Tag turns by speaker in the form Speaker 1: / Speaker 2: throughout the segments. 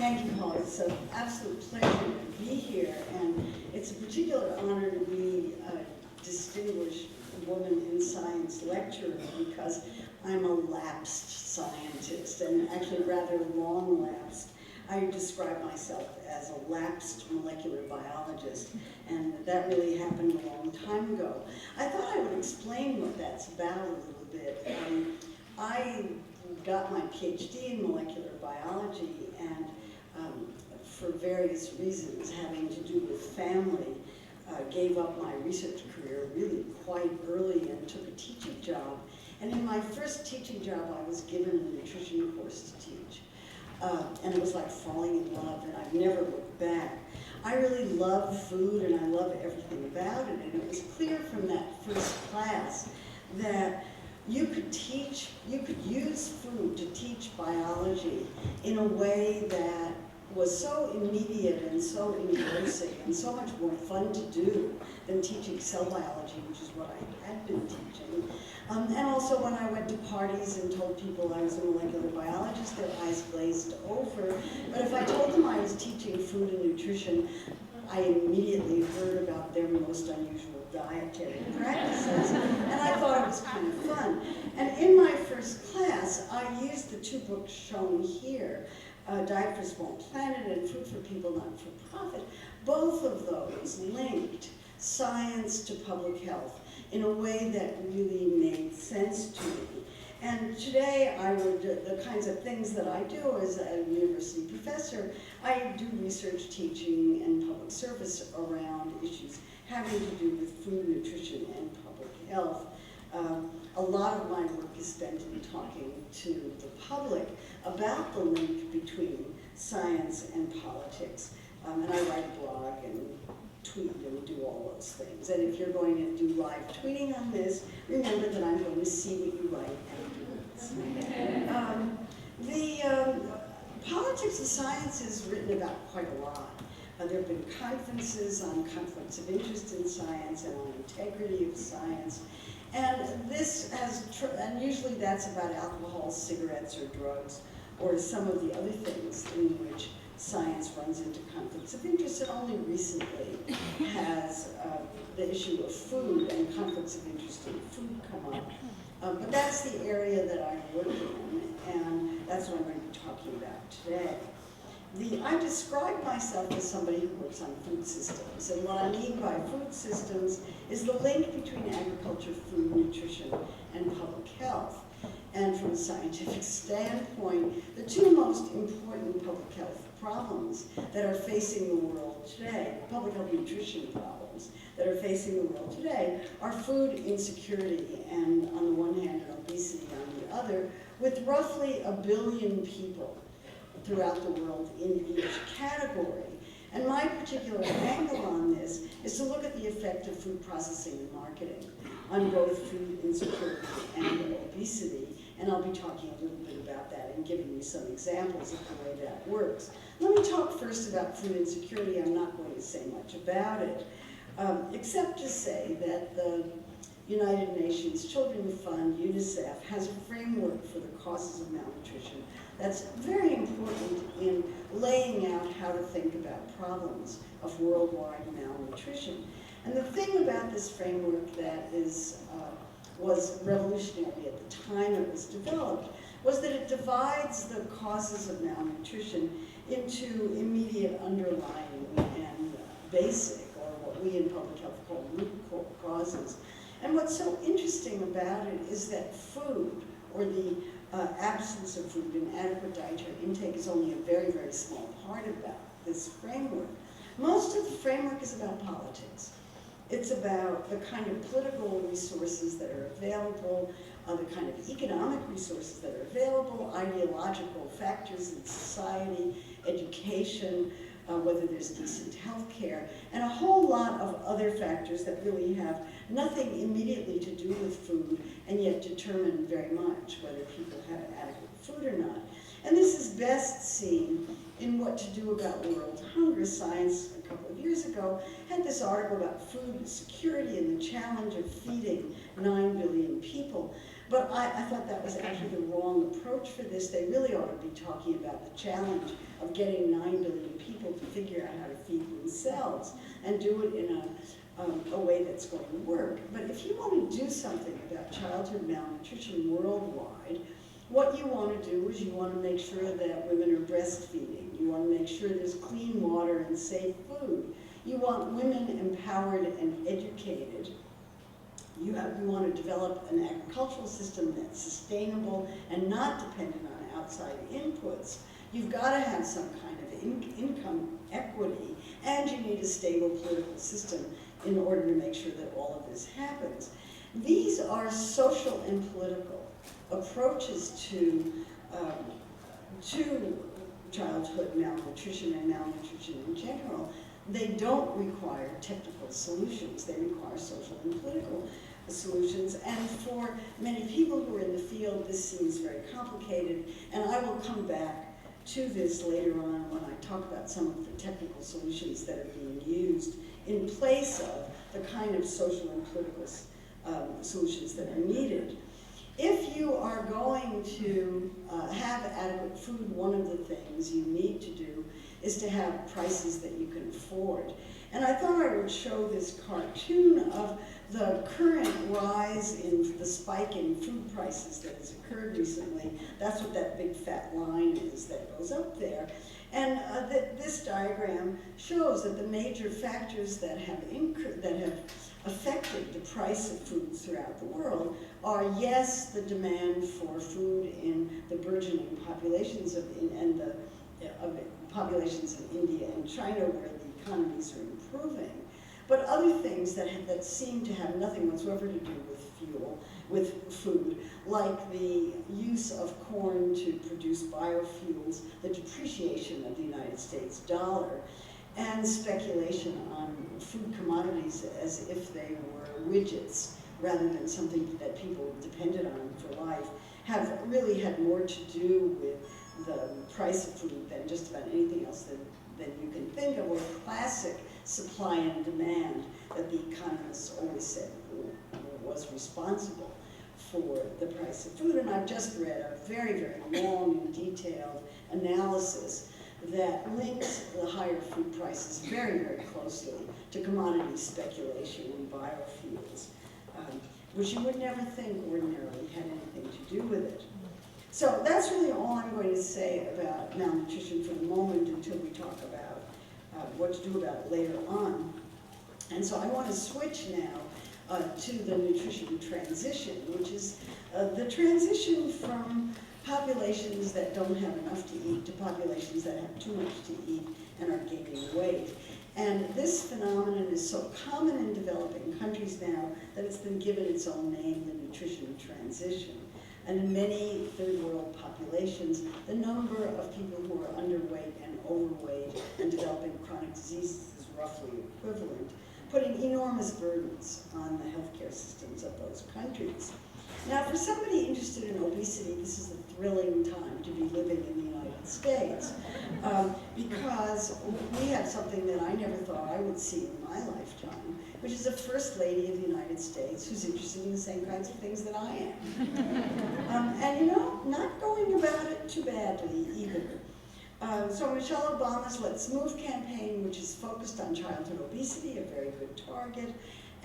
Speaker 1: Thank you, Paul. It's an absolute pleasure to be here, and it's a particular honor to be a distinguished woman in science lecturer because I'm a lapsed scientist, and actually rather long lapsed. I describe myself as a lapsed molecular biologist, and that really happened a long time ago. I thought I would explain what that's about a little bit. I got my PhD in molecular biology, and for various reasons having to do with family, gave up my research career really quite early and took a teaching job. And in my first teaching job, I was given a nutrition course to teach. And it was like falling in love, and I've never looked back. I really love food, and I love everything about it, and it was clear from that first class that you could use food to teach biology in a way that was so immediate and so engrossing and so much more fun to do than teaching cell biology, which is what I had been teaching. And also when I went to parties and told people I was a molecular biologist, their eyes glazed over. But if I told them I was teaching food and nutrition, I immediately heard about their most unusual dietary practices, and I thought it was kind of fun. And in my first class, I used the two books shown here, Diet for a Small Planet and Food for People Not for Profit. Both of those linked science to public health in a way that really made sense to me. And today, the kinds of things that I do as a university professor, I do research, teaching, and public service around issues having to do with food, nutrition, and public health. A lot of my work is spent in talking to the public about the link between science and politics. And I write a blog and tweet and do all those things. And if you're going to do live tweeting on this, remember that I'm going to see what you write afterwards. The politics of science is written about quite a lot. There have been conferences on conflicts of interest in science and on integrity of science. And this has, and usually that's about alcohol, cigarettes, or drugs, or some of the other things in which science runs into conflicts of interest. And only recently has the issue of food and conflicts of interest in food come up. But that's the area that I work in, and that's what I'm going to be talking about today. I describe myself as somebody who works on food systems, and what I mean by food systems is the link between agriculture, food, nutrition, and public health. And from a scientific standpoint, the two most important public health problems that are facing the world today, public health nutrition problems that are facing the world today, are food insecurity, and on the one hand, and obesity on the other, with roughly 1 billion people throughout the world in each category. And my particular angle on this is to look at the effect of food processing and marketing on both food insecurity and obesity. And I'll be talking a little bit about that and giving you some examples of the way that works. Let me talk first about food insecurity. I'm not going to say much about it, except to say that the United Nations Children's Fund, UNICEF, has a framework for the causes of malnutrition that's very important in laying out how to think about problems of worldwide malnutrition. And the thing about this framework that was revolutionary at the time it was developed was that it divides the causes of malnutrition into immediate, underlying, and basic, or what we in public health call root causes. And what's so interesting about it is that food, or the absence of food and adequate dietary intake, is only a very, very small part about this framework. Most of the framework is about politics. It's about the kind of political resources that are available, the kind of economic resources that are available, ideological factors in society, education, whether there's decent health care, and a whole lot of other factors that really have nothing immediately to do with food and yet determine very much whether people have adequate food or not. And this is best seen in What to Do About World Hunger. Science, a couple of years ago, had this article about food security and the challenge of feeding 9 billion people. But I thought that was actually the wrong approach for this. They really ought to be talking about the challenge of getting 9 billion people to figure out how to feed themselves and do it in a way that's going to work. But if you want to do something about childhood malnutrition worldwide, what you want to do is you want to make sure that women are breastfeeding. You want to make sure there's clean water and safe food. You want women empowered and educated. You want to develop an agricultural system that's sustainable and not dependent on outside inputs. You've got to have some kind of income equity, and you need a stable political system in order to make sure that all of this happens. These are social and political approaches to childhood malnutrition and malnutrition in general. They don't require technical solutions. They require social and political solutions. And for many people who are in the field, this seems very complicated. And I will come back to this later on when I talk about some of the technical solutions that are being used in place of the kind of social and political solutions that are needed. If you are going to have adequate food, one of the things you need to do is to have prices that you can afford. And I thought I would show this cartoon of the current rise in the spike in food prices that has occurred recently. That's what that big fat line is that goes up there. And this diagram shows that the major factors that have affected the price of food throughout the world are, yes, the demand for food in the burgeoning populations of populations in India and China, where the economies are improving, but other things that seem to have nothing whatsoever to do with food, like the use of corn to produce biofuels, the depreciation of the United States dollar, and speculation on food commodities as if they were widgets rather than something that people depended on for life, have really had more to do with the price of food than just about anything else that you can think of, or classic supply and demand that the economists always said was responsible for the price of food. And I've just read a very, very long and detailed analysis that links the higher food prices very, very closely to commodity speculation in biofuels, which you would never think ordinarily had anything to do with it. So that's really all I'm going to say about malnutrition for the moment until we talk about what to do about it later on. And so I want to switch now to the nutrition transition, which is the transition from populations that don't have enough to eat to populations that have too much to eat and are gaining weight. And this phenomenon is so common in developing countries now that it's been given its own name, the nutrition transition. And in many third world populations, the number of people who are underweight and overweight and developing chronic diseases is roughly equivalent, putting enormous burdens on the healthcare systems of those countries. Now, for somebody interested in obesity, this is a thrilling time to be living in the United States, because we have something that I never thought I would see in my lifetime, which is a First Lady of the United States who's interested in the same kinds of things that I am. And you know, not going about it too badly either. So Michelle Obama's Let's Move campaign, which is focused on childhood obesity, a very good target,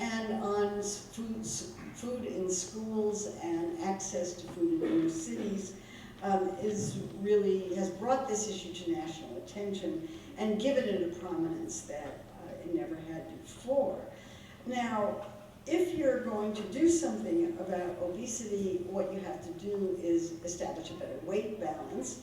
Speaker 1: and on food in schools and access to food in inner cities, has brought this issue to national attention and given it a prominence that it never had before. Now, if you're going to do something about obesity, what you have to do is establish a better weight balance.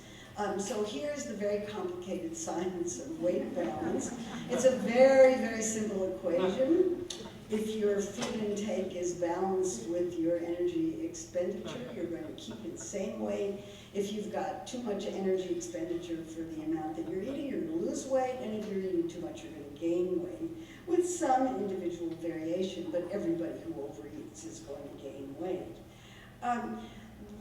Speaker 1: So here's the very complicated science of weight balance. It's a very, very simple equation. If your food intake is balanced with your energy expenditure, you're going to keep the same weight. If you've got too much energy expenditure for the amount that you're eating, you're going to lose weight, and if you're eating too much, you're going to gain weight, with some individual variation, but everybody who overeats is going to gain weight.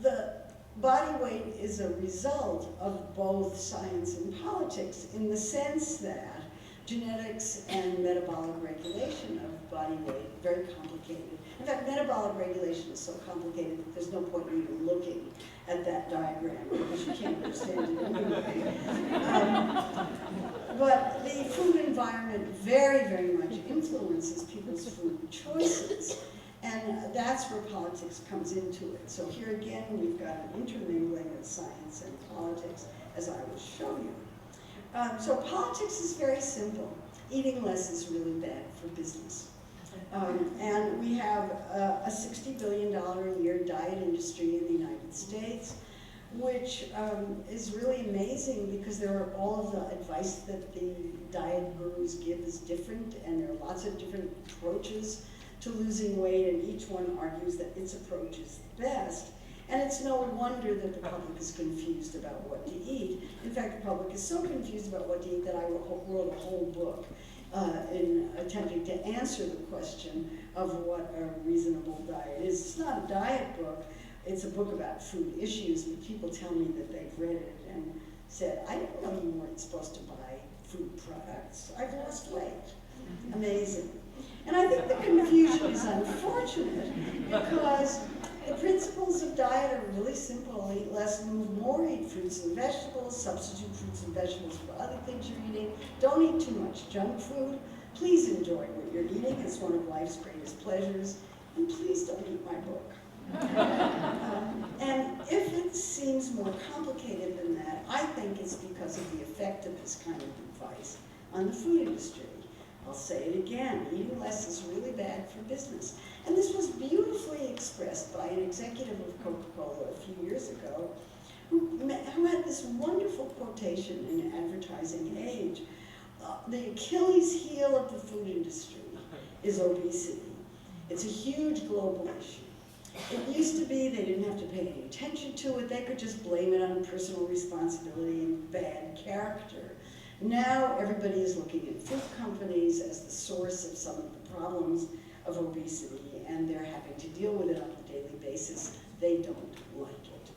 Speaker 1: The body weight is a result of both science and politics in the sense that genetics and metabolic regulation of body weight, very complicated, In fact, metabolic regulation is so complicated that there's no point in even looking at that diagram because you can't understand it anyway. But the food environment very, very much influences people's food choices. And that's where politics comes into it. So here again, we've got an intermingling of science and politics, as I will show you. So politics is very simple. Eating less is really bad for business. And we have a $60 billion a year diet industry in the United States, which is really amazing because there are all of the advice that the diet gurus give is different, and there are lots of different approaches to losing weight, and each one argues that its approach is the best. And it's no wonder that the public is confused about what to eat. In fact, the public is so confused about what to eat that I wrote a whole book in attempting to answer the question of what a reasonable diet is. It's not a diet book, it's a book about food issues, but people tell me that they've read it and said, I didn't know you weren't supposed to buy food products. I've lost weight. Amazing. And I think the confusion is unfortunate because the principles of diet are really simple. Eat less, move more, eat fruits and vegetables, substitute fruits and vegetables for other things you're eating. Don't eat too much junk food. Please enjoy what you're eating. It's one of life's greatest pleasures. And please don't eat my book. And if it seems more complicated than that, I think it's because of the effect of this kind of advice on the food industry. I'll say it again, eating less is really bad for business. And this was beautifully expressed by an executive of Coca-Cola a few years ago who had this wonderful quotation in Advertising Age. The Achilles heel of the food industry is obesity. It's a huge global issue. It used to be they didn't have to pay any attention to it. They could just blame it on personal responsibility and bad character. Now everybody is looking at food companies as the source of some of the problems of obesity, and they're having to deal with it on a daily basis. They don't like it.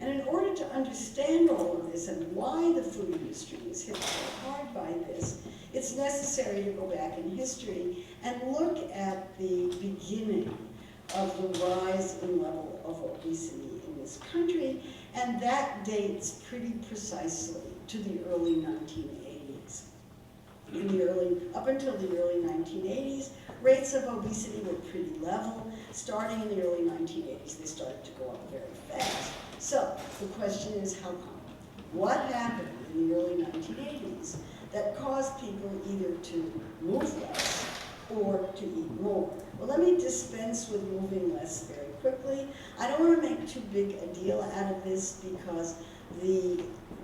Speaker 1: And in order to understand all of this and why the food industry is hit so hard by this, it's necessary to go back in history and look at the beginning of the rise in level of obesity in this country, and that dates pretty precisely to the early 1980s. Up until the early 1980s, rates of obesity were pretty level. Starting in the early 1980s, they started to go up very fast. So the question is, how come? What happened in the early 1980s that caused people either to move less or to eat more? Well, let me dispense with moving less very quickly. I don't want to make too big a deal out of this because the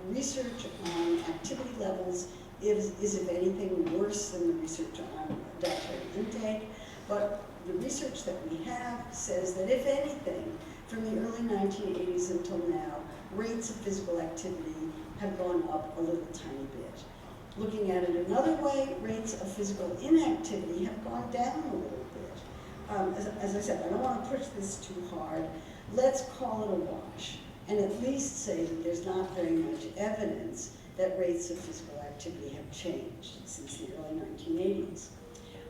Speaker 1: research on activity levels is if anything, worse than the research on dietary intake. But the research that we have says that if anything, from the early 1980s until now, rates of physical activity have gone up a little tiny bit. Looking at it another way, rates of physical inactivity have gone down a little bit. As I said, I don't want to push this too hard. Let's call it a wash, and at least say that there's not very much evidence that rates of physical activity have changed since the early 1980s.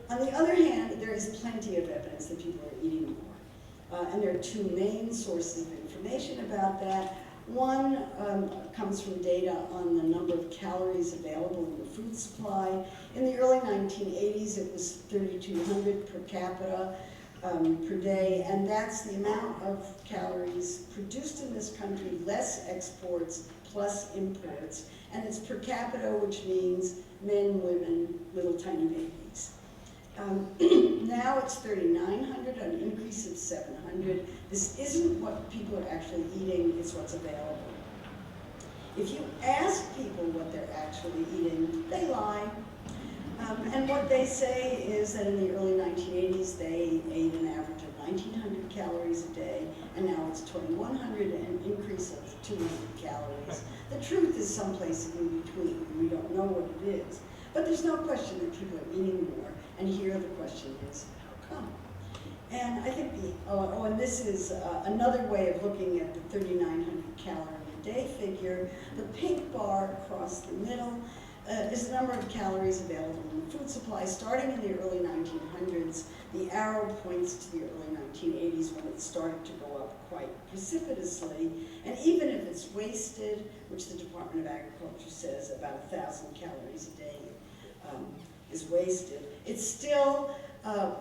Speaker 1: On the other hand, there is plenty of evidence that people are eating more. And there are two main sources of information about that. One comes from data on the number of calories available in the food supply. In the early 1980s, it was 3,200 per capita per day, and that's the amount of calories produced in this country, less exports, plus imports. And it's per capita, which means men, women, little tiny babies. Now it's 3,900, an increase of 700. This isn't what people are actually eating, it's what's available. If you ask people what they're actually eating, they lie. And what they say is that in the early 1980s, they ate an average of 1,900 calories a day, and now it's 2,100, an increase of 200 calories. The truth is someplace in between. We don't know what it is. But there's no question that people are eating more, and here the question is, how come? And I think and this is another way of looking at the 3,900 calorie a day figure. The pink bar across the middle is the number of calories available in the food supply. Starting in the early 1900s, the arrow points to the early 1980s when it started to go up quite precipitously. And even if it's wasted, which the Department of Agriculture says about 1,000 calories a day is wasted, it's still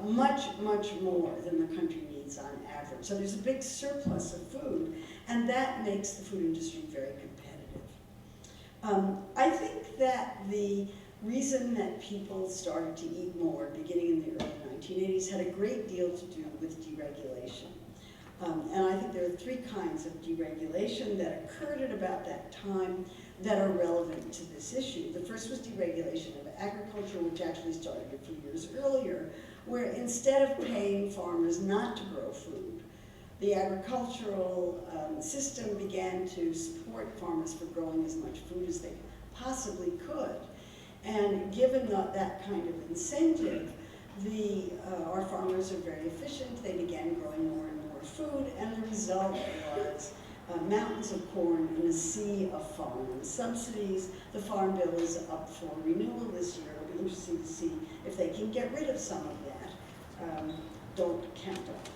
Speaker 1: much, much more than the country needs on average. So there's a big surplus of food, and that makes the food industry very competitive. I think that the reason that people started to eat more beginning in the early 1980s had a great deal to do with deregulation. And I think there are three kinds of deregulation that occurred at about that time that are relevant to this issue. The first was deregulation of agriculture, which actually started a few years earlier, where instead of paying farmers not to grow food, the agricultural system began to support farmers for growing as much food as they possibly could. And given that kind of incentive, our farmers are very efficient. They began growing more and more food, and the result was mountains of corn and a sea of farm subsidies. The Farm Bill is up for renewal this year. It'll be interesting to see if they can get rid of some of that. Don't count on it.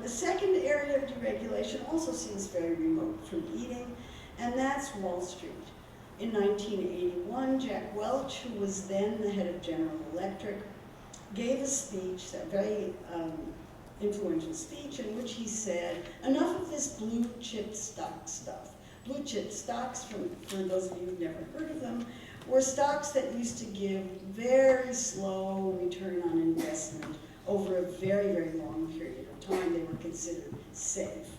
Speaker 1: The second area of deregulation also seems very remote from eating, and that's Wall Street. In 1981, Jack Welch, who was then the head of General Electric, gave a speech, a very influential speech, in which he said, enough of this blue chip stock stuff. Blue chip stocks, for those of you who've never heard of them, were stocks that used to give very slow return on investment over a very, very long period of time. They were considered safe.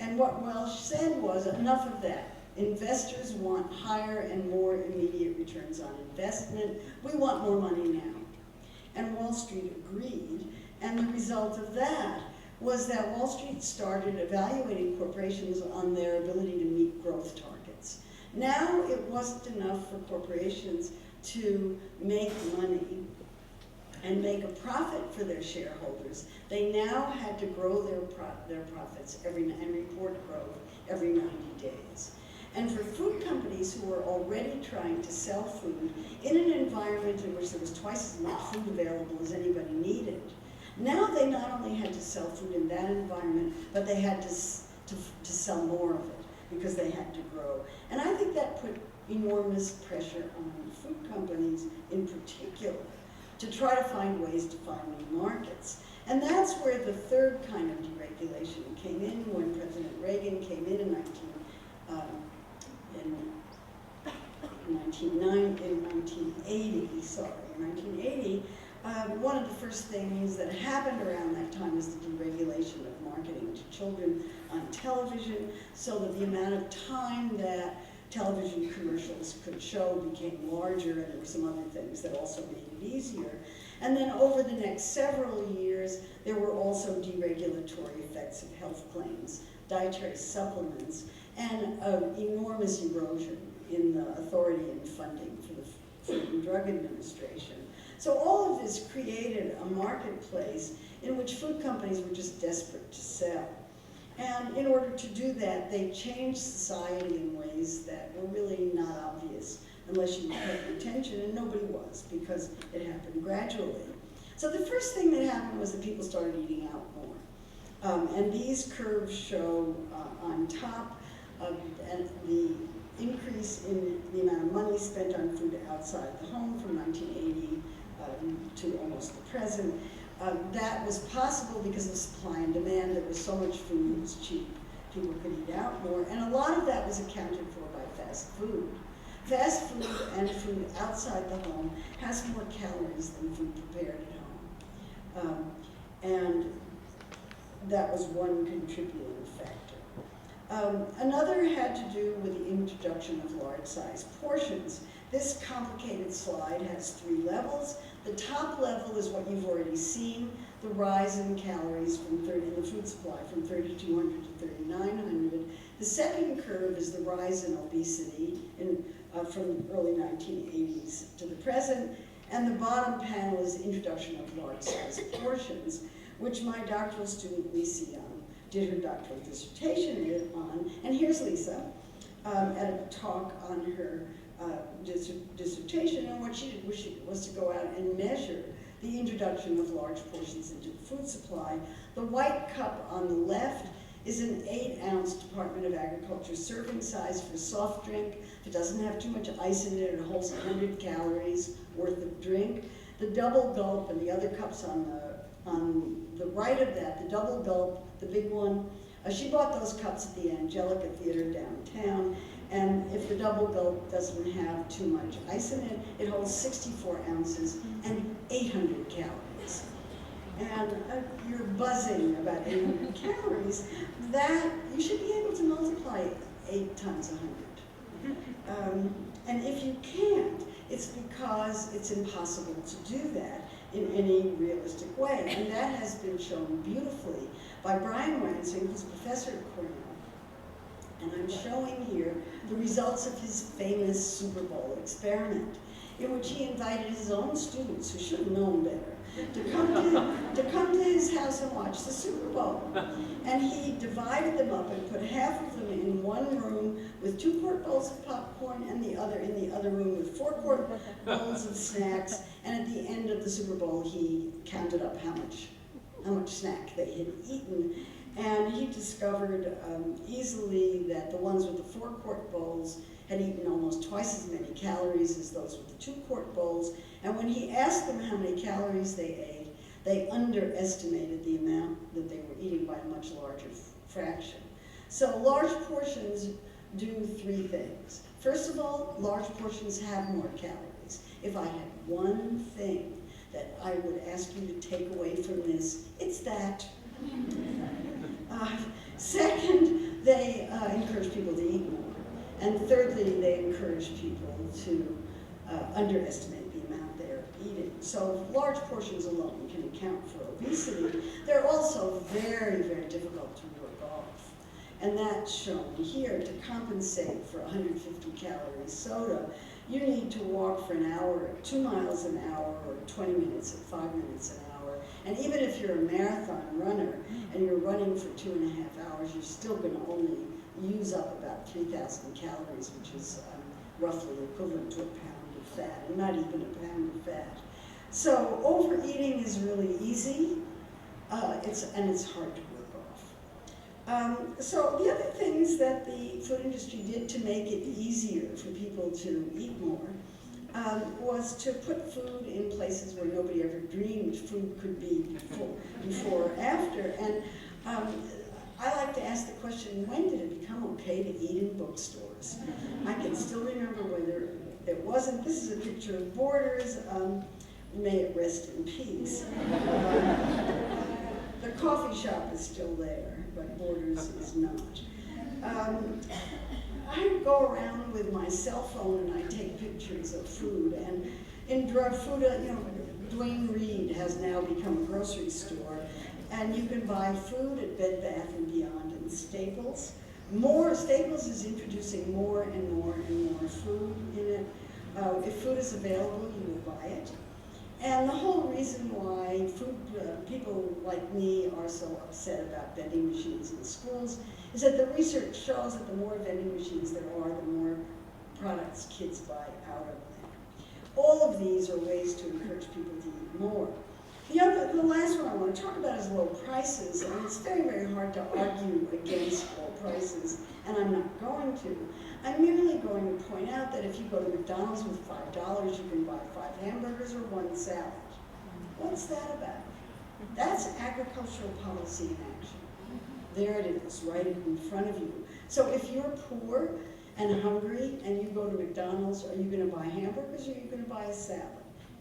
Speaker 1: And what Welch said was, enough of that. Investors want higher and more immediate returns on investment. We want more money now. And Wall Street agreed. And the result of that was that Wall Street started evaluating corporations on their ability to meet growth targets. Now it wasn't enough for corporations to make money and make a profit for their shareholders. They now had to grow their profits and report growth every 90 days. And for food companies who were already trying to sell food in an environment in which there was twice as much food available as anybody needed, now they not only had to sell food in that environment, but they had to sell more of it because they had to grow. And I think that put enormous pressure on food companies in particular to try to find ways to find new markets. And that's where the third kind of deregulation came in when President Reagan came in 1980, one of the first things that happened around that time was the deregulation of marketing to children on television, so that the amount of time that television commercials could show became larger, and there were some other things that also made it easier. And then over the next several years, there were also deregulatory effects of health claims, dietary supplements, and enormous erosion in the authority and funding for the Food and Drug Administration. So all of this created a marketplace in which food companies were just desperate to sell. And in order to do that, they changed society in ways that were really not obvious unless you were paying attention, and nobody was, because it happened gradually. So the first thing that happened was that people started eating out more. And these curves show on top the increase in the amount of money spent on food outside the home from 1980 to almost the present. That was possible because of supply and demand. There was so much food, it was cheap. People could eat out more, and a lot of that was accounted for by fast food. Fast food and food outside the home has more calories than food prepared at home. And that was one contributing factor. Another had to do with the introduction of large-sized portions. This complicated slide has 3 levels. The top level is what you've already seen, the rise in calories in the food supply from 3,200 to 3,900. The second curve is the rise in obesity from the early 1980s to the present. And the bottom panel is the introduction of large-sized portions, which my doctoral student, Lisa Young, did her doctoral dissertation on. And here's Lisa at a talk on her dissertation, and what she did was to go out and measure the introduction of large portions into the food supply. The white cup on the left is an 8-ounce Department of Agriculture serving size for soft drink. If it doesn't have too much ice in it, it holds 100 calories worth of drink. The double gulp and the other cups on the right of that, the double gulp, the big one, she bought those cups at the Angelica Theater downtown, and if the double gulp doesn't have too much ice in it, it holds 64 ounces and 800 calories. And you're buzzing about 800 calories, that you should be able to multiply 8 times 100. And if you can't, it's because it's impossible to do that in any realistic way. And that has been shown beautifully by Brian Wansing, who's a professor at Cornell. And I'm showing here the results of his famous Super Bowl experiment, in which he invited his own students, who should have known better, to come to his house and watch the Super Bowl. And he divided them up and put half of them in one room with 2 quart bowls of popcorn, and the other in the other room with 4 quart bowls of snacks. And at the end of the Super Bowl, he counted up how much snack they had eaten. And he discovered easily that the ones with the 4 quart bowls had eaten almost twice as many calories as those with the 2 quart bowls. And when he asked them how many calories they ate, they underestimated the amount that they were eating by a much larger fraction. So large portions do 3 things. First of all, large portions have more calories. If I had one thing that I would ask you to take away from this, it's that. Second, they encourage people to eat more. And thirdly, they encourage people to underestimate the amount they're eating. So large portions alone can account for obesity. They're also very, very difficult to work off. And that's shown here. To compensate for 150 calorie soda, you need to walk for an hour at 2 miles an hour, or 20 minutes at 5 minutes an hour. And even if you're a marathon runner and you're running for 2.5 hours, you're still going to only use up about 3,000 calories, which is roughly equivalent to a pound of fat, and not even a pound of fat. So overeating is really easy, and it's hard to work off. So the other things that the food industry did to make it easier for people to eat more was to put food in places where nobody ever dreamed food could be before or after. And I like to ask the question, when did it become okay to eat in bookstores? I can still remember whether it wasn't. This is a picture of Borders. May it rest in peace. The coffee shop is still there, but Borders is not. I go around with my cell phone and I take pictures of food. And in drug food, Duane Reade has now become a grocery store. And you can buy food at Bed Bath & Beyond and Staples. Staples is introducing more and more and more food in it. If food is available, you will buy it. And the whole reason why people like me are so upset about vending machines in schools is that the research shows that the more vending machines there are, the more products kids buy out of them. All of these are ways to encourage people to eat more. The last one I want to talk about is low prices, and it's very, very hard to argue against low prices, and I'm not going to. I'm merely going to point out that if you go to McDonald's with $5, you can buy 5 hamburgers or 1 salad. What's that about? That's agricultural policy in action. There it is, right in front of you. So if you're poor and hungry and you go to McDonald's, are you going to buy hamburgers or are you going to buy a salad?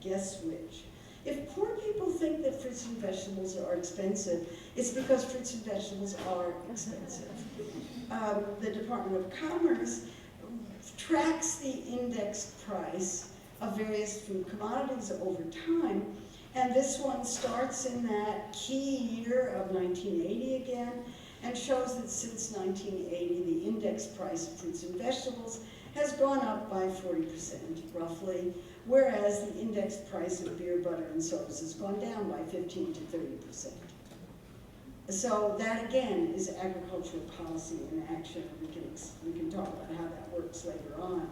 Speaker 1: Guess which? If poor people think that fruits and vegetables are expensive, it's because fruits and vegetables are expensive. The Department of Commerce tracks the index price of various food commodities over time, and this one starts in that key year of 1980 again, and shows that since 1980, the index price of fruits and vegetables has gone up by 40%, roughly, whereas the index price of beer, butter, and sodas has gone down by 15 to 30%. So that, again, is agricultural policy in action. We can talk about how that works later on.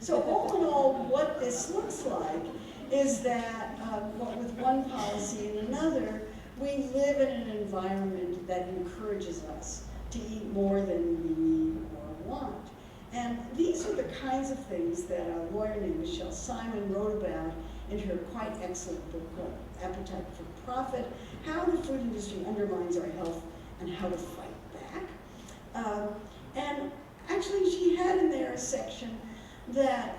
Speaker 1: So all in all, what this looks like is that with one policy and another, we live in an environment that encourages us to eat more than we need or want. And these are the kinds of things that a lawyer named Michelle Simon wrote about in her quite excellent book called Appetite for Profit, How the Food Industry Undermines Our Health and How to Fight Back. And actually she had in there a section that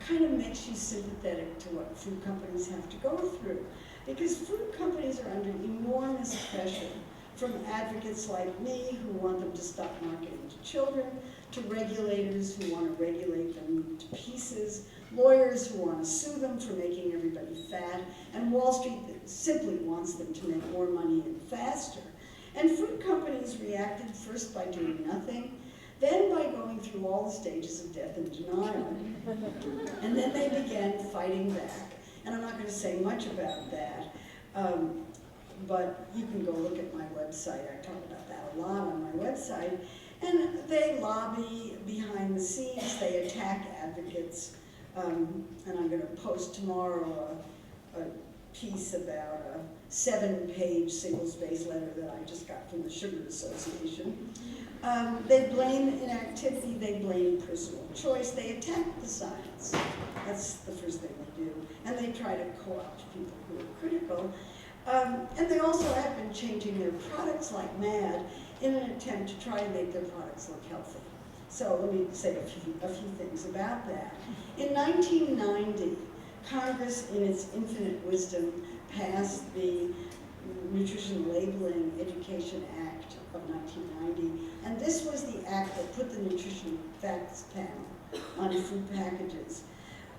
Speaker 1: kind of makes you sympathetic to what food companies have to go through. Because food companies are under enormous pressure from advocates like me who want them to stop marketing to children, to regulators who want to regulate them to pieces, lawyers who want to sue them for making everybody fat, and Wall Street that simply wants them to make more money and faster. And food companies reacted first by doing nothing, then by going through all the stages of death and denial. And then they began fighting back. And I'm not going to say much about that, but you can go look at my website. I talk about that a lot on my website. And they lobby behind the scenes. They attack advocates. And I'm going to post tomorrow a piece about a 7-page single-space letter that I just got from the Sugar Association. They blame inactivity, they blame personal choice, they attack the science. That's the first thing they do. And they try to co-opt people who are critical. And they also have been changing their products like mad in an attempt to try to make their products look healthy. So let me say a few things about that. In 1990, Congress, in its infinite wisdom, passed the Nutrition Labeling Education Act of 1990, and this was the act that put the nutrition facts panel on food packages.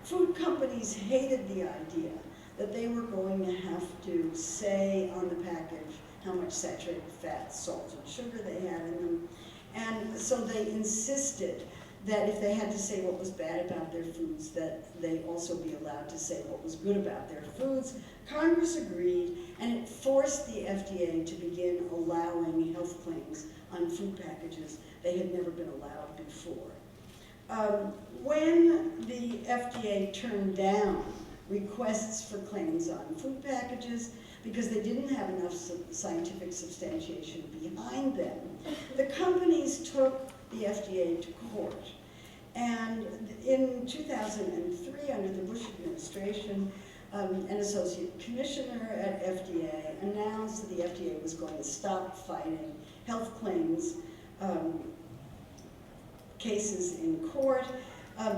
Speaker 1: Food companies hated the idea that they were going to have to say on the package how much saturated fat, salt, and sugar they had in them, and so they insisted that if they had to say what was bad about their foods, that they also be allowed to say what was good about their foods. Congress agreed, and it forced the FDA to begin allowing health claims on food packages they had never been allowed before. When the FDA turned down requests for claims on food packages because they didn't have enough scientific substantiation behind them, the companies took the FDA to court. And in 2003, under the Bush administration, an associate commissioner at FDA announced that the FDA was going to stop fighting health claims cases in court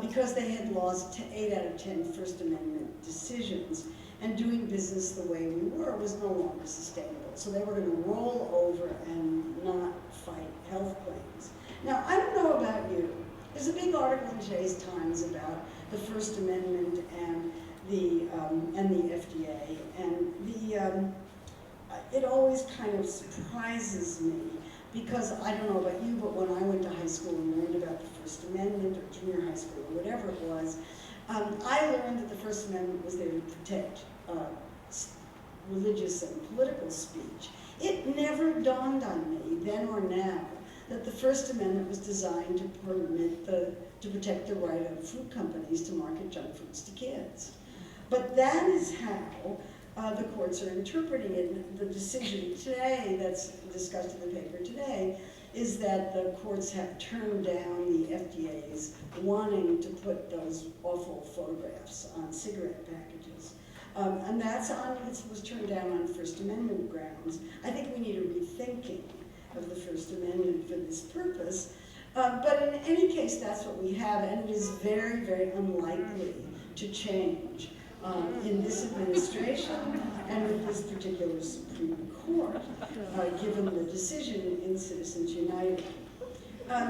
Speaker 1: because they had lost 8 out of 10 First Amendment decisions, and doing business the way we were was no longer sustainable. So they were going to roll over and not fight health claims. Now, I don't know about you. There's a big article in today's Times about the First Amendment and the FDA, and it always kind of surprises me because I don't know about you, but when I went to high school and learned about the First Amendment, or junior high school, or whatever it was, I learned that the First Amendment was there to protect religious and political speech. It never dawned on me, then or now, that the First Amendment was designed to protect the right of food companies to market junk foods to kids. But that is how the courts are interpreting it. The decision today that's discussed in the paper today is that the courts have turned down the FDA's wanting to put those awful photographs on cigarette packages. And it was turned down on First Amendment grounds. I think we need a rethinking of the First Amendment for this purpose. But in any case, that's what we have, and it is very, very unlikely to change in this administration and with this particular Supreme Court, given the decision in Citizens United.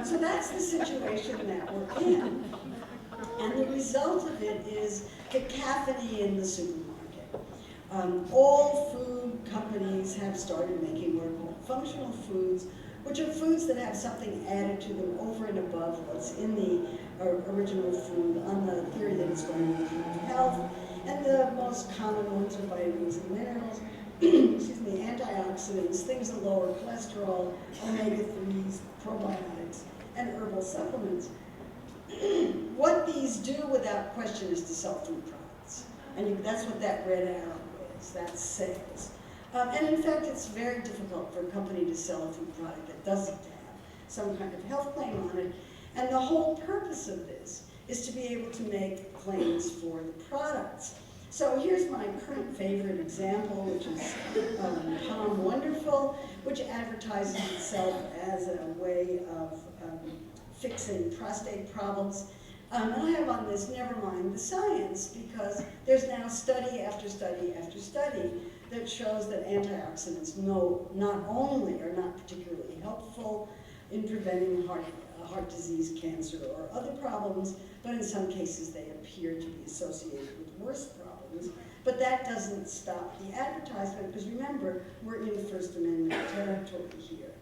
Speaker 1: So that's the situation that we're in. And the result of it is cacophony in the supermarket. All food companies have started making what are called functional foods, which are foods that have something added to them over and above what's in the original food on the theory that it's going to improve health. And the most common ones are vitamins and minerals, excuse me, antioxidants, things that lower cholesterol, omega-3s, probiotics, and herbal supplements. what these do without question is to sell food products. And that's what that red arrow is, that's sales. And in fact, it's very difficult for a company to sell a food product that doesn't have some kind of health claim on it. And the whole purpose of this is to be able to make claims for the products. So here's my current favorite example, which is Palm Wonderful, which advertises itself as a way of fixing prostate problems. And I have on this, never mind the science, because there's now study after study after study that shows that antioxidants not only are not particularly helpful in preventing heart disease, cancer, or other problems, but in some cases they appear to be associated with worse problems. But that doesn't stop the advertisement, because remember, we're in First Amendment territory here.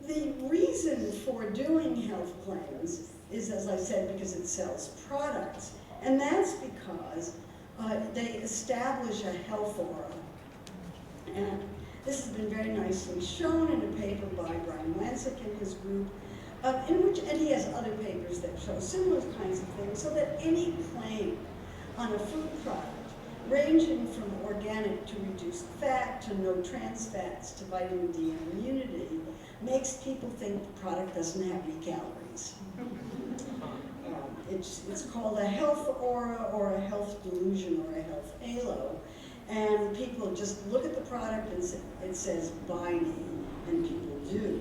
Speaker 1: The reason for doing health claims is, as I said, because it sells products. And that's because they establish a health aura. And this has been very nicely shown in a paper by Brian Lancic and his group, and he has other papers that show similar kinds of things, so that any claim on a food product, ranging from organic to reduced fat, to no trans fats, to vitamin D and immunity, makes people think the product doesn't have any calories. It's called a health aura, or a health delusion, or a health halo. And people just look at the product and it says, buy me, and people do.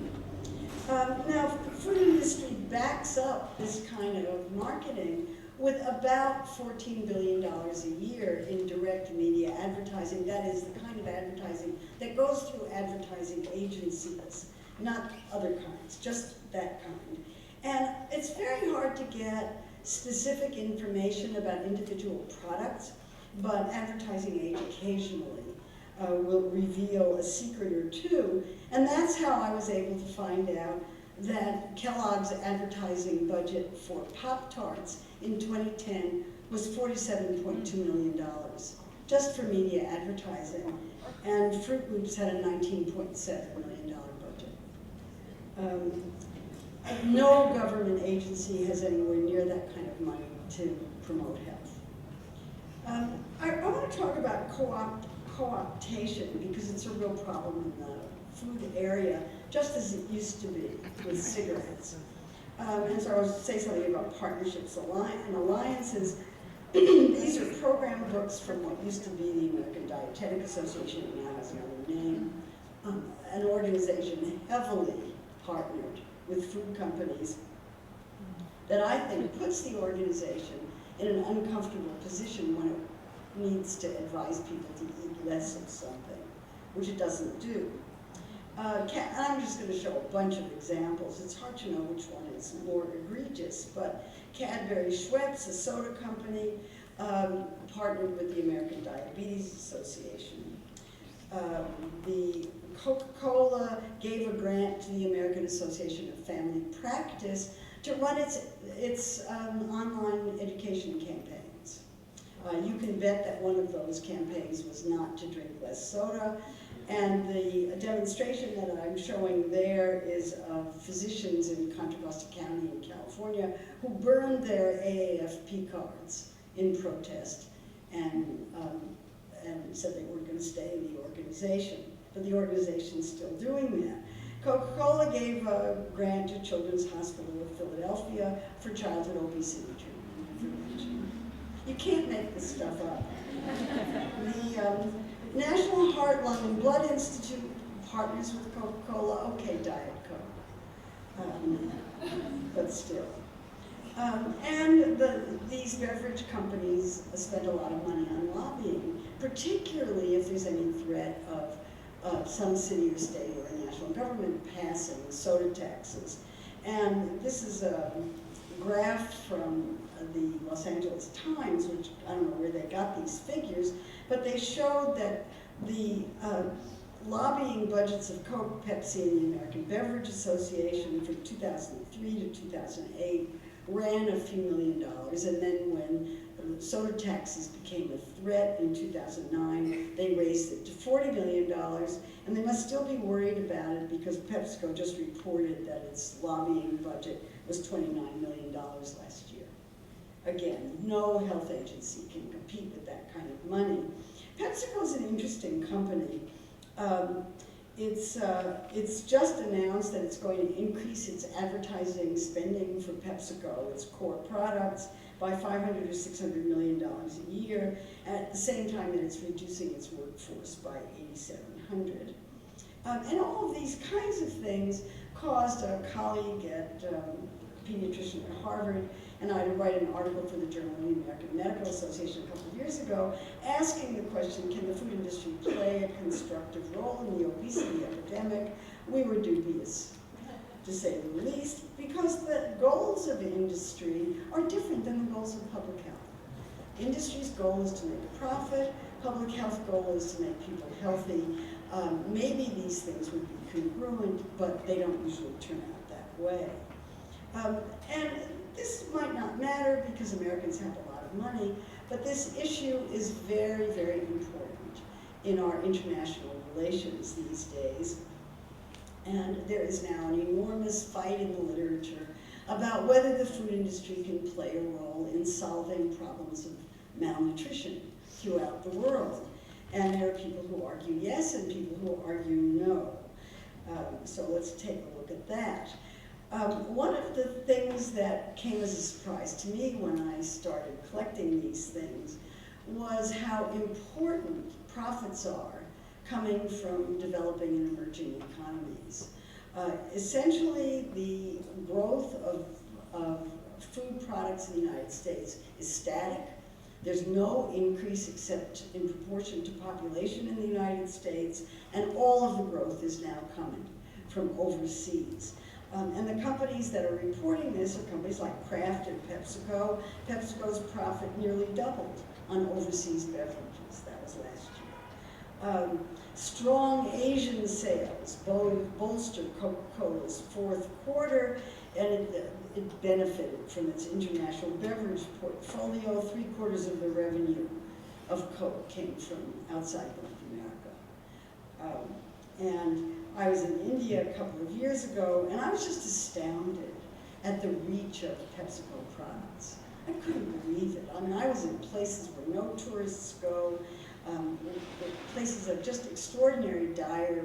Speaker 1: Now, the food industry backs up this kind of marketing with about $14 billion a year in direct media advertising. That is the kind of advertising that goes through advertising agencies, not other kinds, just that kind. And it's very hard to get specific information about individual products, but advertising aid occasionally will reveal a secret or two. And that's how I was able to find out that Kellogg's advertising budget for Pop-Tarts in 2010 was $47.2 million, just for media advertising. And Fruit Loops had a $19.7 million budget. No government agency has anywhere near that kind of money to promote health. I want to talk about co-optation, because it's a real problem in the food area, just as it used to be with cigarettes. And so I will say something about partnerships and alliances. These are program books from what used to be the American Dietetic Association, it now has another name, an organization heavily partnered with food companies that I think puts the organization in an uncomfortable position when it needs to advise people to eat less of something, which it doesn't do. I'm just going to show a bunch of examples. It's hard to know which one is more egregious, but Cadbury Schweppes, a soda company, partnered with the American Diabetes Association. The Coca-Cola gave a grant to the American Association of Family Practice to run its online education campaigns. You can bet that one of those campaigns was not to drink less soda. And the demonstration that I'm showing there is of physicians in Contra Costa County in California who burned their AAFP cards in protest and said they weren't going to stay in the organization. But the organization's still doing that. Coca-Cola gave a grant to Children's Hospital of Philadelphia for childhood obesity treatment. You can't make this stuff up. The National Heart, Lung, and Blood Institute partners with Coca-Cola. Okay, Diet Coke, but still. And these beverage companies spend a lot of money on lobbying, particularly if there's any threat of some city or state or a national government passing soda taxes. And this is a graph from the Los Angeles Times, which I don't know where they got these figures, but they showed that the lobbying budgets of Coke, Pepsi, and the American Beverage Association from 2003 to 2008 ran a few $1 million, and then when soda taxes became a threat in 2009. They raised it to $40 million, and they must still be worried about it because PepsiCo just reported that its lobbying budget was $29 million last year. Again, no health agency can compete with that kind of money. PepsiCo is an interesting company. It's just announced that it's going to increase its advertising spending for PepsiCo, its core products, by $500 or $600 million a year, at the same time that it's reducing its workforce by 8,700. And all of these kinds of things caused a colleague at pediatrician at Harvard and I to write an article for the Journal of the American Medical Association a couple of years ago, asking the question, can the food industry play a constructive role in the obesity epidemic? We were dubious, to say the least, because the goals of industry are different than the goals of public health. Industry's goal is to make a profit, public health goal is to make people healthy. Maybe these things would be congruent, but they don't usually turn out that way. And this might not matter because Americans have a lot of money, but this issue is very, very important in our international relations these days. And there is now an enormous fight in the literature about whether the food industry can play a role in solving problems of malnutrition throughout the world. And there are people who argue yes and people who argue no. So let's take a look at that. One of the things that came as a surprise to me when I started collecting these things was how important profits are coming from developing and emerging economies. Essentially, the growth of food products in the United States is static. There's no increase except in proportion to population in the United States, and all of the growth is now coming from overseas. And the companies that are reporting this are companies like Kraft and PepsiCo. PepsiCo's profit nearly doubled on overseas beverages. That was last year. Strong Asian sales bolstered Coca-Cola's fourth quarter, and it benefited from its international beverage portfolio. 3/4 of the revenue of Coke came from outside North America. And I was in India a couple of years ago, and I was just astounded at the reach of PepsiCo products. I couldn't believe it. I mean, I was in places where no tourists go, places of just extraordinary dire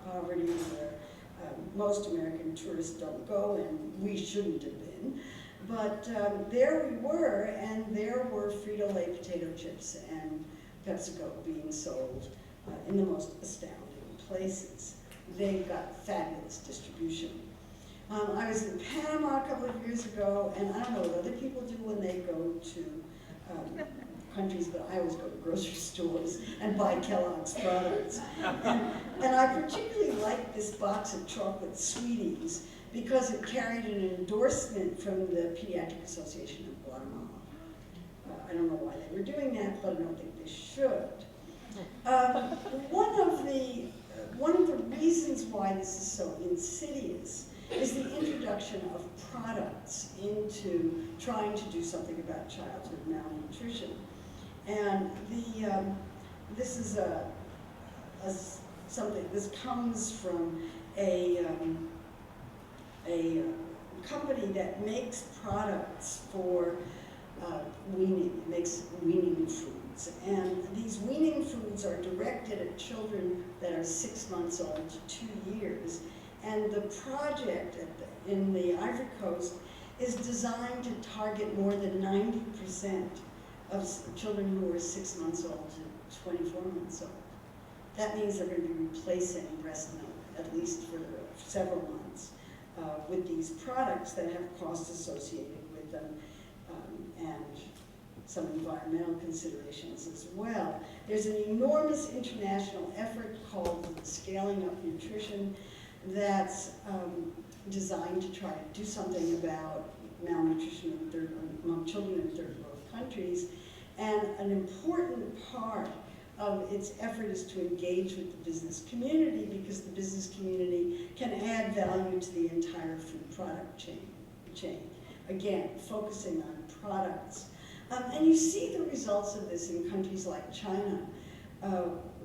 Speaker 1: poverty where most American tourists don't go, and we shouldn't have been. But there we were, and there were Frito-Lay potato chips and PepsiCo being sold in the most astounding places. They've got fabulous distribution. I was in Panama a couple of years ago, and I don't know what other people do when they go to countries, but I always go to grocery stores and buy Kellogg's products. And I particularly liked this box of chocolate sweeties because it carried an endorsement from the Pediatric Association of Guatemala. I don't know why they were doing that, but I don't think they should. One of the reasons why this is so insidious is the introduction of products into trying to do something about childhood malnutrition. And this is this comes from a company that makes products for weaning, makes weaning foods. And these weaning foods are directed at children that are 6 months old to 2 years. And the project in the Ivory Coast is designed to target more than 90% of children who are 6 months old to 24 months old. That means they're going to be replacing breast milk, at least for several months, with these products that have costs associated with them and some environmental considerations as well. There's an enormous international effort called Scaling Up Nutrition that's designed to try to do something about malnutrition among children in third world countries. And an important part of its effort is to engage with the business community, because the business community can add value to the entire food product chain. Again, focusing on products. And you see the results of this in countries like China,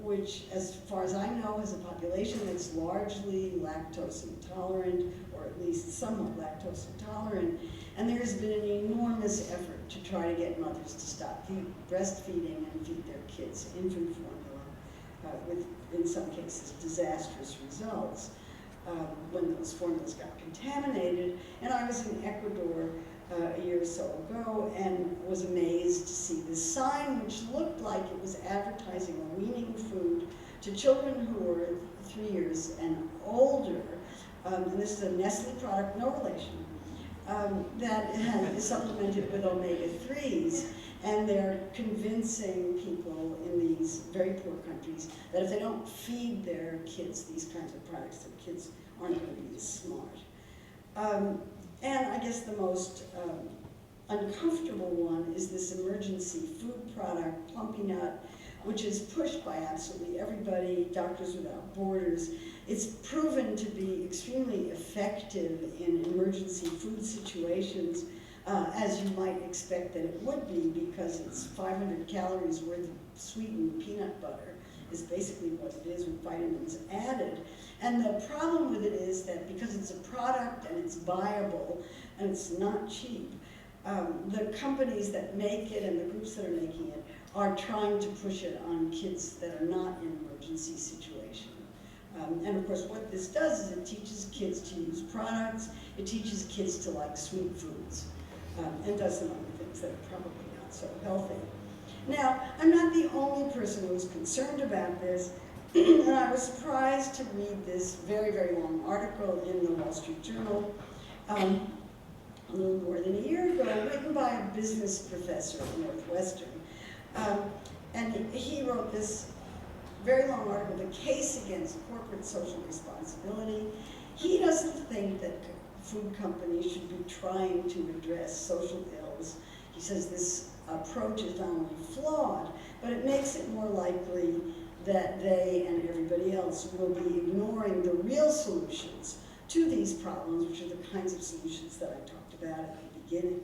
Speaker 1: which, as far as I know, has a population that's largely lactose intolerant, or at least somewhat lactose intolerant. And there's been an enormous effort to try to get mothers to stop breastfeeding and feed their kids infant formula, with, in some cases, disastrous results when those formulas got contaminated. And I was in Ecuador a year or so ago and was amazed to see this sign, which looked like it was advertising a weaning food to children who were 3 years and older. And this is a Nestle product, no relation, that is supplemented with omega-3s. And they're convincing people in these very poor countries that if they don't feed their kids these kinds of products, their kids aren't going to be as smart. And I guess the most uncomfortable one is this emergency food product, Plumpy Nut, which is pushed by absolutely everybody, Doctors Without Borders. It's proven to be extremely effective in emergency food situations, as you might expect that it would be, because it's 500 calories worth of sweetened peanut butter is basically what it is, with vitamins added. And the problem with it is that because it's a product and it's viable and it's not cheap, the companies that make it and the groups that are making it are trying to push it on kids that are not in emergency situation. And of course what this does is it teaches kids to use products, it teaches kids to like sweet foods, and does some other things that are probably not so healthy. Now, I'm not the only person who's concerned about this, and I was surprised to read this very, very long article in the Wall Street Journal a little more than a year ago, written by a business professor at Northwestern. And he wrote this very long article, The Case Against Corporate Social Responsibility. He doesn't think that food companies should be trying to address social ills. He says this approach is not only flawed, but it makes it more likely that they and everybody else will be ignoring the real solutions to these problems, which are the kinds of solutions that I talked about at the beginning.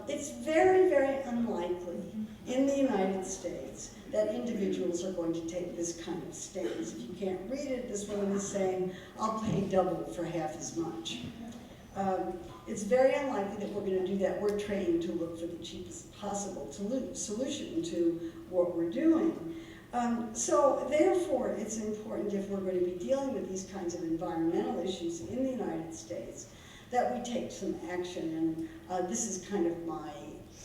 Speaker 1: It's very, very unlikely in the United States that individuals are going to take this kind of stance. If you can't read it, this woman is saying, I'll pay double for half as much. It's very unlikely that we're going to do that. We're trained to look for the cheapest possible solution to what we're doing. So therefore, it's important, if we're going to be dealing with these kinds of environmental issues in the United States, that we take some action. And this is kind of my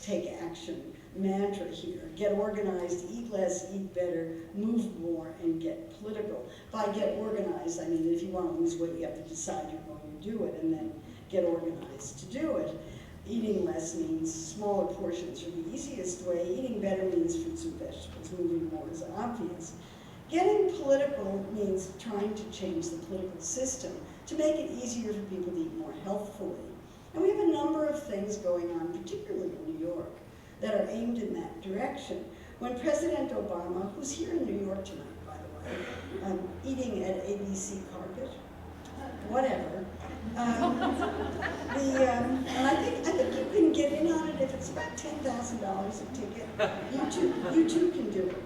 Speaker 1: take action mantra here. Get organized, eat less, eat better, move more, and get political. By get organized, I mean, if you want to lose weight, you have to decide you're going to do it, and then get organized to do it. Eating less means smaller portions are the easiest way. Eating better means fruits and vegetables. Moving more is obvious. Getting political means trying to change the political system to make it easier for people to eat more healthfully. And we have a number of things going on, particularly in New York, that are aimed in that direction. When President Obama, who's here in New York tonight, by the way, eating at ABC Carpet, whatever, and I think you can get in on it if it's about $10,000 a ticket. You too can do it.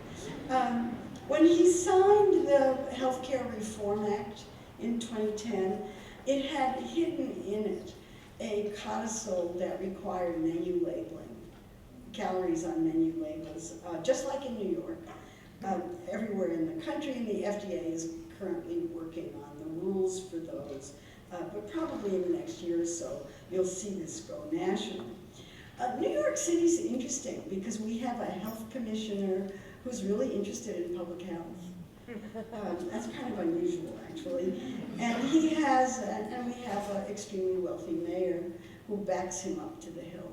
Speaker 1: When he signed the Healthcare Reform Act in 2010, it had hidden in it a codicil that required menu labeling, calories on menu labels, just like in New York, everywhere in the country, and the FDA is currently working on the rules for those. But probably in the next year or so, you'll see this go national. New York City's interesting because we have a health commissioner who's really interested in public health. That's kind of unusual, actually. And he has, and we have an extremely wealthy mayor who backs him up to the hill.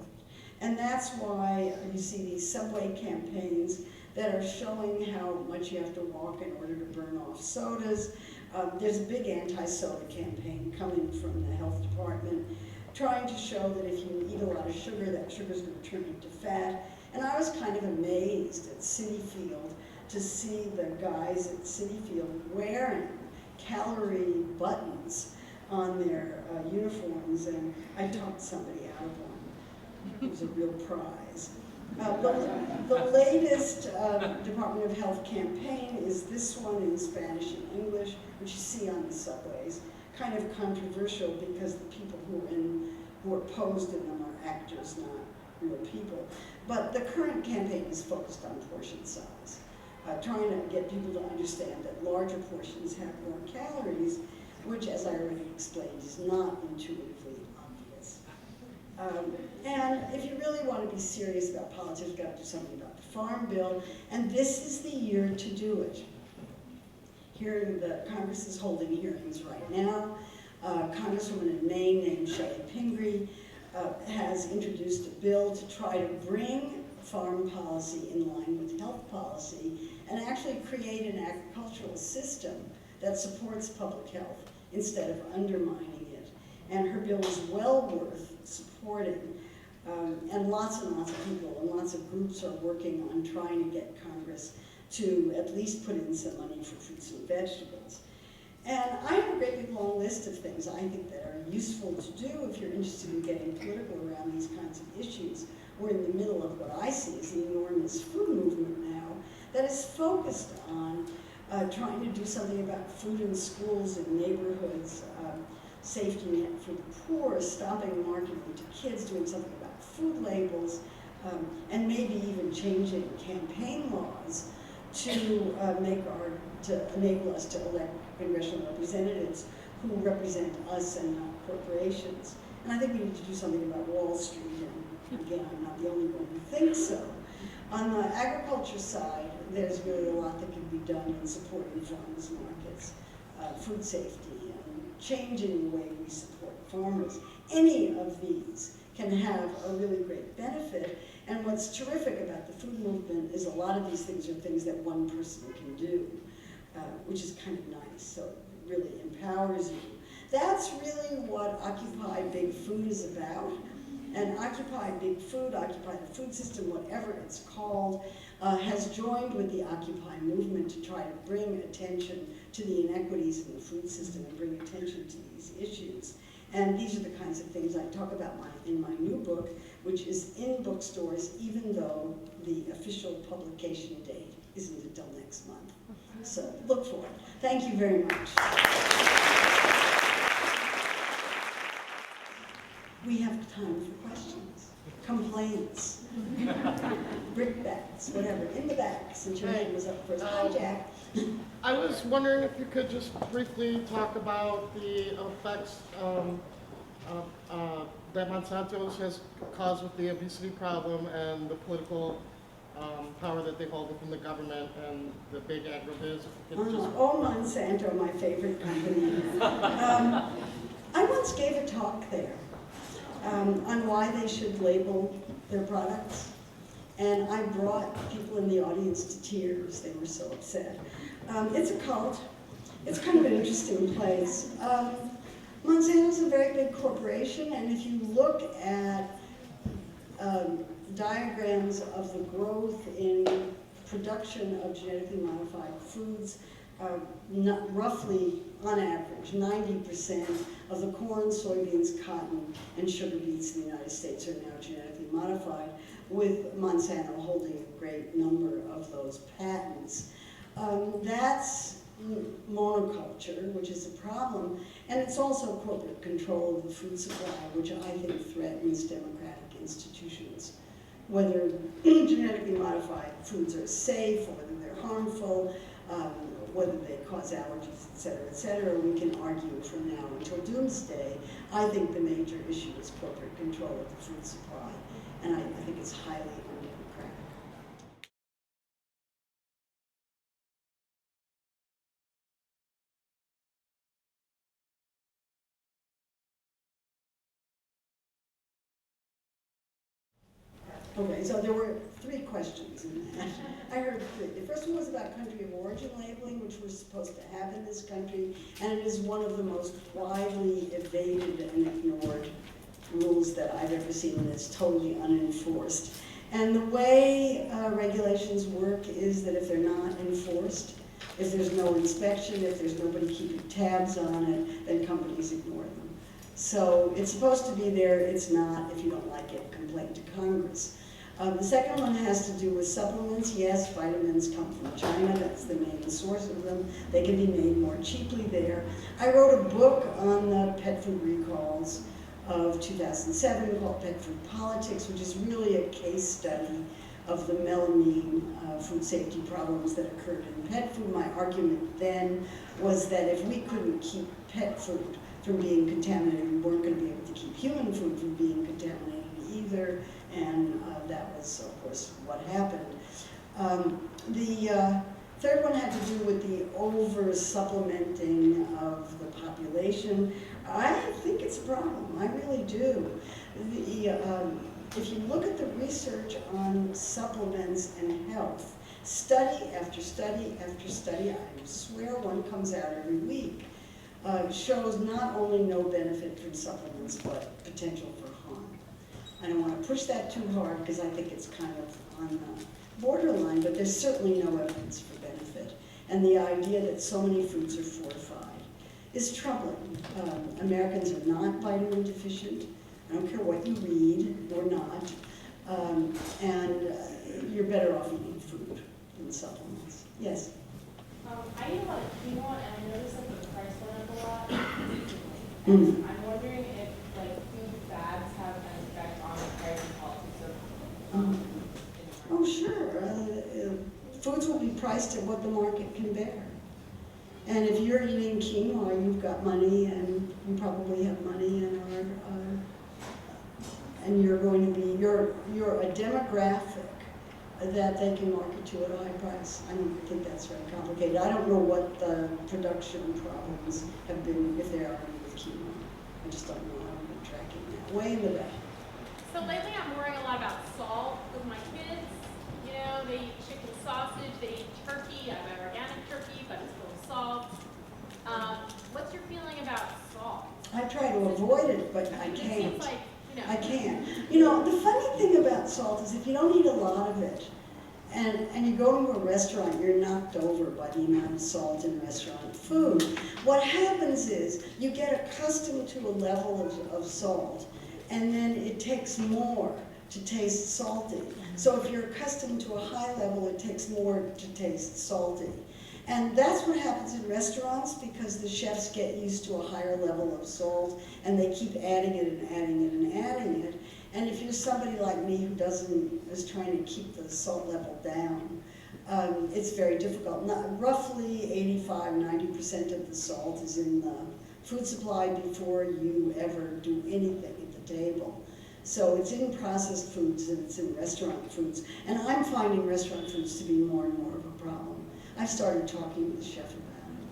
Speaker 1: And that's why you see these subway campaigns that are showing how much you have to walk in order to burn off sodas. There's a big anti-soda campaign coming from the health department trying to show that if you eat a lot of sugar, that sugar's going to turn into fat. And I was kind of amazed at Citi Field to see the guys at Citi Field wearing calorie buttons on their uniforms, and I talked somebody out of one. It was a real prize. The latest Department of Health campaign is this one in Spanish and English, which you see on the subways. Kind of controversial because the people who are posed in them are actors, not real people. But the current campaign is focused on portion size, trying to get people to understand that larger portions have more calories, which, as I already explained, is not intuitively obvious. And if you really want to be serious about politics, you've got to do something about the Farm Bill, and this is the year to do it. Here, the Congress is holding hearings right now. Congresswoman in Maine named Shelley Pingree has introduced a bill to try to bring farm policy in line with health policy and actually create an agricultural system that supports public health instead of undermining it. And her bill is well worth supporting. And lots of people and lots of groups are working on trying to get Congress to at least put in some money for fruits and vegetables. And I have a great big long list of things I think that are useful to do if you're interested in getting political around these kinds of issues. We're in the middle of what I see as an enormous food movement now that is focused on trying to do something about food in schools and neighborhoods, safety net for the poor, stopping marketing to kids, doing something about food labels, and maybe even changing campaign laws to enable us to elect congressional representatives who represent us and not corporations. And I think we need to do something about Wall Street, and again, I'm not the only one who thinks so. On the agriculture side, there's really a lot that can be done in supporting farmers markets, food safety, and changing the way we support farmers. Any of these can have a really great benefit. And what's terrific about the food movement is a lot of these things are things that one person can do, which is kind of nice. So it really empowers you. That's really what Occupy Big Food is about. And Occupy Big Food, Occupy the Food System, whatever it's called, has joined with the Occupy movement to try to bring attention to the inequities in the food system and bring attention to these issues. And these are the kinds of things I talk about in my new book, which is in bookstores, even though the official publication date isn't until next month. So look for it. Thank you very much. We have time for questions, complaints, brickbats, whatever, in the back, since your hand was up first. Hi, Jack.
Speaker 2: I was wondering if you could just briefly talk about the effects that Monsanto has caused with the obesity problem and the political power that they hold within the government and the big agribiz.
Speaker 1: Oh, Monsanto, my favorite company. I once gave a talk there on why they should label their products. And I brought people in the audience to tears. They were so upset. It's a cult. It's kind of an interesting place. Monsanto's a very big corporation, and if you look at diagrams of the growth in production of genetically modified foods, roughly, on average, 90% of the corn, soybeans, cotton, and sugar beets in the United States are now genetically modified, with Monsanto holding a great number of those patents. That's monoculture, which is a problem, and it's also corporate control of the food supply, which I think threatens democratic institutions. Whether genetically modified foods are safe, or whether they're harmful, whether they cause allergies, et cetera, we can argue from now until doomsday. I think the major issue is corporate control of the food supply, and I think it's highly undemocratic. Okay, so there were 3 questions in that. I heard 3. The first one was about country of origin labeling, which we're supposed to have in this country, and it is one of the most widely evaded and ignored rules that I've ever seen, and it's totally unenforced. And the way regulations work is that if they're not enforced, if there's no inspection, if there's nobody keeping tabs on it, then companies ignore them. So it's supposed to be there, it's not. If you don't like it, complain to Congress. The second one has to do with supplements. Yes, vitamins come from China, that's the main source of them. They can be made more cheaply there. I wrote a book on the pet food recalls of 2007 called Pet Food Politics, which is really a case study of the melamine food safety problems that occurred in pet food. My argument then was that if we couldn't keep pet food from being contaminated, we weren't going to be able to keep human food from being contaminated either, and that was, of course, what happened. The third one had to do with the over-supplementing of the population. I think it's a problem, I really do. If you look at the research on supplements and health, study after study after study, I swear one comes out every week, shows not only no benefit from supplements, but potential for harm. I don't want to push that too hard because I think it's kind of on the borderline, but there's certainly no evidence for benefit. And the idea that so many foods are fortified is troubling. Americans are not vitamin deficient. I don't care what you read or not. You're better off eating food than supplements. Yes?
Speaker 3: I eat a lot of quinoa, and I noticed that the price went up a lot. I'm wondering if food fads have an effect on the price and politics of
Speaker 1: Oh, sure. Foods will be priced at what the market can bear. And if you're eating quinoa, you've got money, and you probably have money, and you're going to be, you're a demographic that they can market to at a high price. I don't think that's very complicated. I don't know what the production problems have been, if there are any with quinoa. I just don't know. I haven't been tracking that. Way in the back.
Speaker 3: So lately I'm worrying a lot about salt with my kids. You know, they eat chicken sausage, they eat turkey. I buy organic turkey, but it's full of salt. What's your feeling about salt?
Speaker 1: I try to avoid it, but I
Speaker 3: It
Speaker 1: can't.
Speaker 3: seems like,
Speaker 1: I can't. You know, the funny thing about salt is if you don't eat a lot of it, and you go to a restaurant, you're knocked over by the amount of salt in restaurant food. What happens is you get accustomed to a level of salt, and then it takes more to taste salty. So if you're accustomed to a high level, it takes more to taste salty. And that's what happens in restaurants because the chefs get used to a higher level of salt and they keep adding it and adding it and adding it. And if you're somebody like me who is trying to keep the salt level down, it's very difficult. Roughly 85–90% of the salt is in the food supply before you ever do anything at the table. So it's in processed foods and it's in restaurant foods. And I'm finding restaurant foods to be more and more of a problem. I started talking with the chef about it.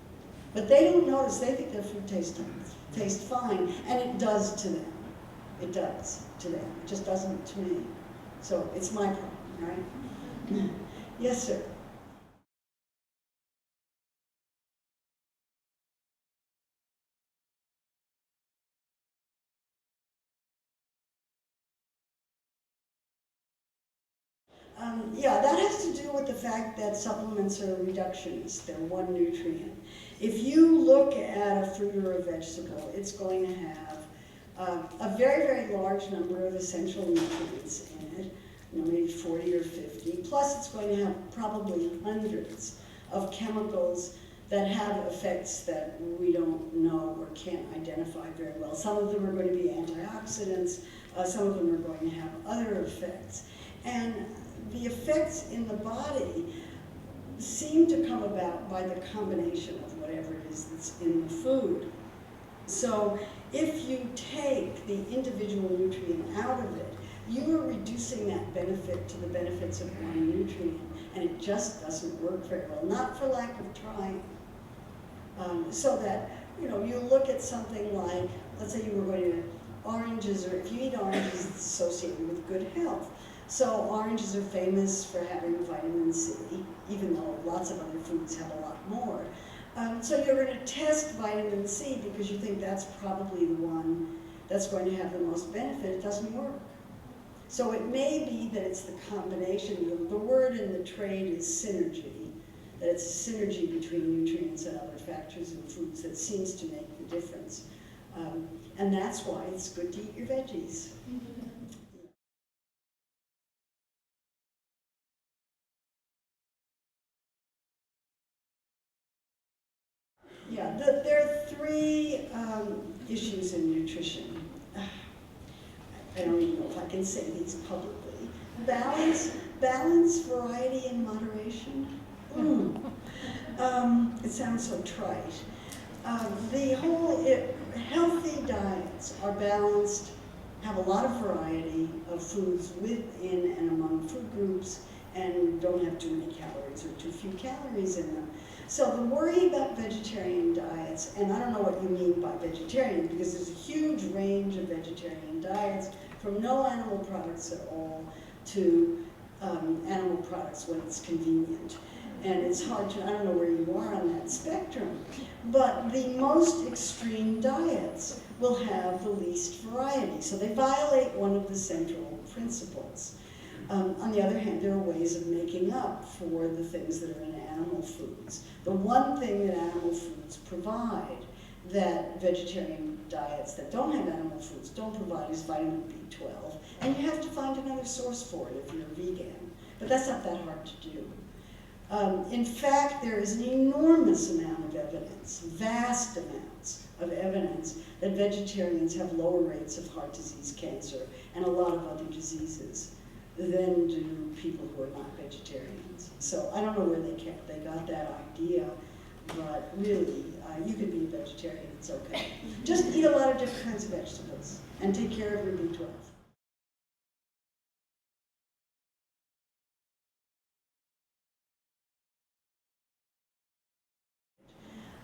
Speaker 1: But they don't notice, they think their food tastes fine, and it does to them. It does to them, it just doesn't to me. So it's my problem, right? Yes, sir. Yeah, that has to do with the fact that supplements are reductionists. They're one nutrient. If you look at a fruit or a vegetable, it's going to have a very, very large number of essential nutrients in it, maybe 40 or 50. Plus, it's going to have probably hundreds of chemicals that have effects that we don't know or can't identify very well. Some of them are going to be antioxidants. Some of them are going to have other effects. And the effects in the body seem to come about by the combination of whatever it is that's in the food. So if you take the individual nutrient out of it, you are reducing that benefit to the benefits of one nutrient, and it just doesn't work very well, not for lack of trying. So that, you look at something like, let's say you were going to oranges, or if you eat oranges, it's associated with good health. So oranges are famous for having vitamin C, even though lots of other foods have a lot more. So you're going to test vitamin C because you think that's probably the one that's going to have the most benefit. It doesn't work. So it may be that it's the combination. The word in the trade is synergy, that it's a synergy between nutrients and other factors in foods that seems to make the difference. And that's why it's good to eat your veggies. Yeah, there are three issues in nutrition. I don't even know if I can say these publicly. Balance, variety, and moderation. It sounds so trite. Healthy diets are balanced, have a lot of variety of foods within and among food groups, and don't have too many calories or too few calories in them. So the worry about vegetarian diets, and I don't know what you mean by vegetarian, because there's a huge range of vegetarian diets, from no animal products at all to animal products when it's convenient. And it's hard to, I don't know where you are on that spectrum, but the most extreme diets will have the least variety. So they violate one of the central principles. On the other hand, there are ways of making up for the things that are in animal foods. The one thing that animal foods provide that vegetarian diets that don't have animal foods don't provide is vitamin B12. And you have to find another source for it if you're a vegan. But that's not that hard to do. In fact, there is an enormous amount of evidence, vast amounts of evidence, that vegetarians have lower rates of heart disease, cancer, and a lot of other diseases than do people who are not vegetarians. So I don't know where they got that idea, but really, you can be a vegetarian, it's okay. Just eat a lot of different kinds of vegetables and take care of your B12.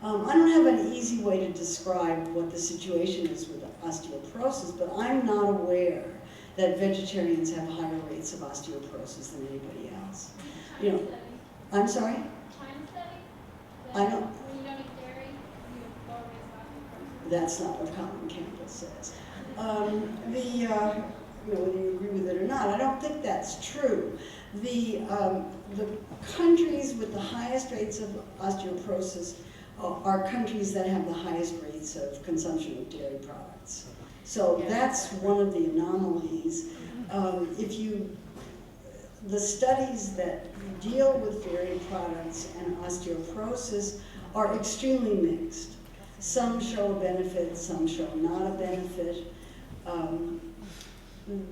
Speaker 1: I don't have an easy way to describe what the situation is with osteoporosis, but I'm not aware that vegetarians have higher rates of osteoporosis than anybody else. You know, I'm sorry?
Speaker 3: China study?
Speaker 1: I don't.
Speaker 3: When you don't eat dairy, you have lower rates of osteoporosis.
Speaker 1: That's not what Colin Campbell says. You know, whether you agree with it or not, I don't think that's true. The countries with the highest rates of osteoporosis are countries that have the highest rates of consumption of dairy products. So that's one of the anomalies. The studies that deal with dairy products and osteoporosis are extremely mixed. Some show a benefit, some show not a benefit.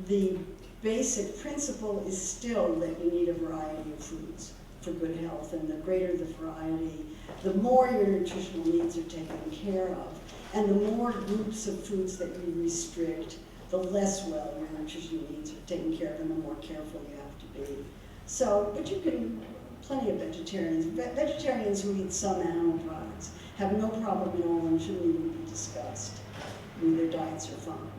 Speaker 1: The basic principle is still that you need a variety of foods for good health, and the greater the variety, the more your nutritional needs are taken care of, and the more groups of foods that you restrict, the less well your nutritional needs are taken care of, and the more careful you have to be. So, but you can, plenty of vegetarians who eat some animal products have no problem at all and shouldn't even be discussed. I mean, their diets are fine.